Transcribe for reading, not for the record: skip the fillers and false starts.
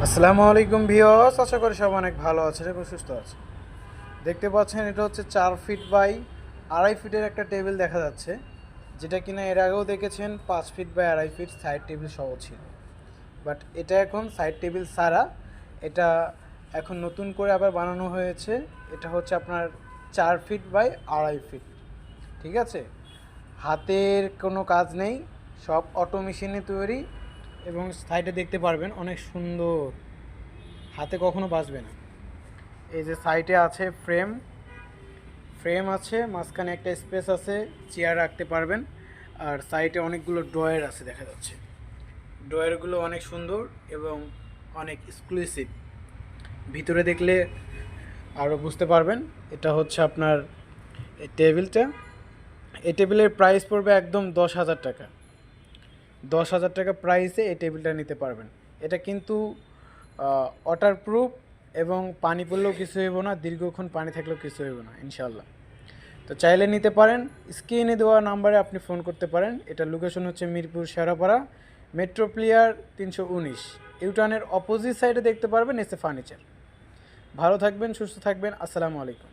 আসসালামু আলাইকুম ভিউয়ার্স, আশা করি সব অনেক ভালো আছেন এবং সুস্থ আছে। দেখতে পাচ্ছেন এটা হচ্ছে 4 ফিট বাই 2.5 ফিটের একটা টেবিল দেখা যাচ্ছে, যেটা কিনা এর আগেও দেখেছেন 5 feet by 2.5 feet side table সহ ছিল। বাট এটা এখন সাইড টেবিল ছাড়া, এটা এখন নতুন করে আবার বানানো হয়েছে। এটা হচ্ছে আপনার 4 ফিট বাই 2.5 ফিট। ঠিক আছে, হাতের কোনো কাজ নেই, সব অটো মেশিনে তৈরি। এবং সাইডে দেখতে পারবেন অনেক সুন্দর, হাতে কখনো বাজবে না। এই যে সাইডে আছে ফ্রেম, আছে মাঝখানে একটা স্পেস আছে, চেয়ার রাখতে পারবেন। আর সাইডে অনেকগুলো ড্রয়ার আছে দেখা যাচ্ছে। ড্রয়ারগুলো অনেক সুন্দর এবং অনেক এক্সক্লুসিভ। ভিতরে দেখলে আরও বুঝতে পারবেন। এটা হচ্ছে আপনার এই টেবিলটা, এই টেবিলের প্রাইস পড়বে একদম 10,000 টাকা। 10,000 টাকা প্রাইসে এই টেবিলটা নিতে পারবেন। এটা কিন্তু ওয়াটারপ্রুফ এবং পানি পড়লেও কিছু হইব না, দীর্ঘক্ষণ পানি থাকলেও কিছু হইব না ইনশাল্লাহ। তো চাইলে নিতে পারেন, স্ক্রিনে দেওয়া নাম্বারে আপনি ফোন করতে পারেন। এটা লোকেশন হচ্ছে Mirpur Sheorapara, metro player 319, ইউটার্নের opposite সাইডে দেখতে পারবেন এসে ফার্নিচার। ভালো থাকবেন, সুস্থ থাকবেন, আসসালামু আলাইকুম।